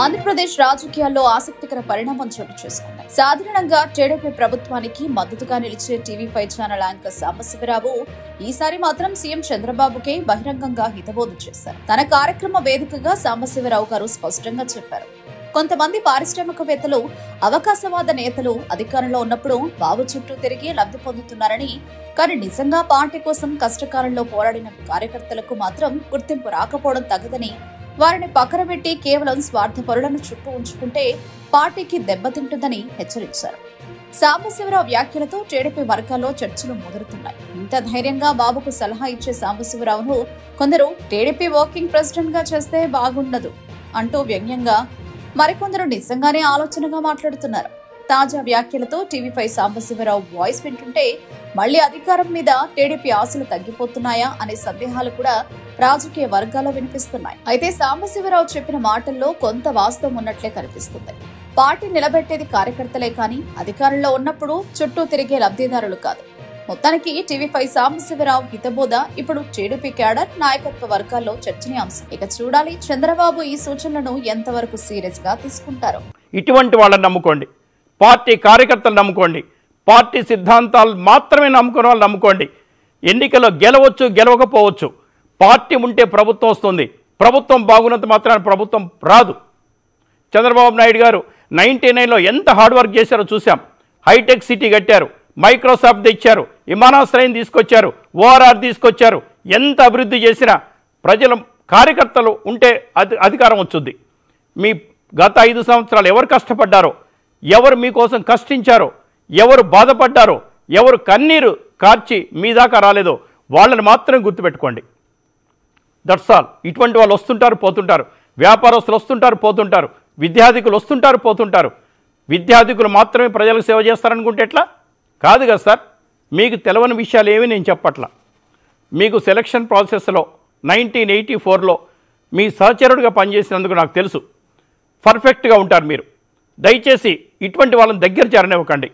ఆంధ్రప్రదేశ్ రాజకీయాల్లో ఆసక్తికర పరిణామం చోటు చేసుకుంది. సాధారణంగా టీడీపీ ప్రభుత్వానికి మద్దతుగా నిలిచే టీవీ5 ఛానల్ యాంకర్ సాంబశివరావు ఈసారి మాత్రం సీఎం చంద్రబాబుకే బహిరంగంగా హితబోధ చేశారు. తన కార్యక్రమ వేదికగా సాంబశివరావు గారు స్పష్టంగా చెప్పారు. కొంతమంది పారిశ్రామికవేత్తలు, అవకాశవాద నేతలు అధికారంలో ఉన్నప్పుడు బాబు చుట్టూ తిరిగి లబ్ధి పొందుతున్నారని, కానీ నిజంగా పార్టీ కోసం కష్టకాలంలో పోరాడిన కార్యకర్తలకు మాత్రం గుర్తింపు రాకపోవడం తగదని, వారిని పక్కనబెట్టి కేవలం స్వార్థపరులను చుట్టూ ఉంచుకుంటే పార్టీకి దెబ్బతింటుందని హెచ్చరించారు. సాంబశివరావు వ్యాఖ్యలతో టీడీపీ వర్గాల్లో చర్చలు ముదురుతున్నాయి. ఇంత ధైర్యంగా బాబుకు సలహా ఇచ్చే సాంబశివరావును కొందరు టీడీపీ వర్కింగ్ ప్రెసిడెంట్ గా చేస్తే బాగుండదు అంటూ వ్యంగ్యంగా, మరికొందరు నిజంగానే ఆలోచనగా మాట్లాడుతున్నారు. తాజా వ్యాఖ్యలతో టీవీ5 సాంబశివరావు వాయిస్ వింటుంటే మళ్లీ అధికారం మీద టీడీపీ ఆశలు తగ్గిపోతున్నాయా అనే సందేహాలు కూడా రాజకీయ వర్గాల్లో వినిపిస్తున్నాయి. అయితే సాంబశివరావు చెప్పిన మాటల్లో కొంత వాస్తవం ఉన్నట్లే కనిపిస్తుంది. పార్టీ నిలబెట్టేది కార్యకర్తలే కానీ అధికారంలో ఉన్నప్పుడు చుట్టూ తిరిగే లబ్ధిదారులు కాదు. మొత్తానికి టీవీ5 సాంబశివరావు హితబోధ ఇప్పుడు టీడీపీ క్యాడర్, నాయకత్వ వర్గాల్లో చర్చనీయాంశం. ఇక చూడాలి చంద్రబాబు ఈ సూచనలను ఎంతవరకు సీరియస్ గా తీసుకుంటారో. ఇటువంటి వాళ్ళని నమ్ముకోండి, పార్టీ కార్యకర్తలు నమ్ముకోండి, పార్టీ సిద్ధాంతాలు మాత్రమే నమ్ముకున్న వాళ్ళు నమ్ముకోండి. ఎన్నికల్లో గెలవచ్చు, గెలవకపోవచ్చు. పార్టీ ఉంటే ప్రభుత్వం వస్తుంది. ప్రభుత్వం బాగున్నంత మాత్రాన ప్రభుత్వం రాదు. చంద్రబాబు నాయుడు గారు 99లో ఎంత హార్డ్ వర్క్ చేశారో చూసాం. హైటెక్ సిటీ కట్టారు, మైక్రోసాఫ్ట్ తెచ్చారు, విమానాశ్రయం తీసుకొచ్చారు, ఓఆర్ఆర్ తీసుకొచ్చారు. ఎంత అభివృద్ధి చేసినా ప్రజల కార్యకర్తలు ఉంటే అధికారం వచ్చుద్ది. మీ గత 5 సంవత్సరాలు ఎవరు కష్టపడ్డారో, ఎవరు మీకోసం కష్టించారో, ఎవరు బాధపడ్డారో, ఎవరు కన్నీరు కార్చి మీ దాకా రాలేదో వాళ్ళని మాత్రమే గుర్తుపెట్టుకోండి. That's all. ఇటువంటి వాళ్ళు వస్తుంటారు, పోతుంటారు. వ్యాపారస్తులు వస్తుంటారు, పోతుంటారు. విద్యార్థికులు వస్తుంటారు, పోతుంటారు. విద్యార్థికులు మాత్రమే ప్రజలకు సేవ చేస్తారనుకుంటే ఎట్లా? కాదు కదా సార్. మీకు తెలవని విషయాలు ఏమీ నేను చెప్పట్లా. మీకు సెలక్షన్ ప్రాసెస్లో 1984లో మీ సహచరుడిగా పనిచేసినందుకు నాకు తెలుసు. పర్ఫెక్ట్గా ఉంటారు మీరు. దయచేసి ఇటువంటి వాళ్ళని దగ్గర చేరనివ్వకండి.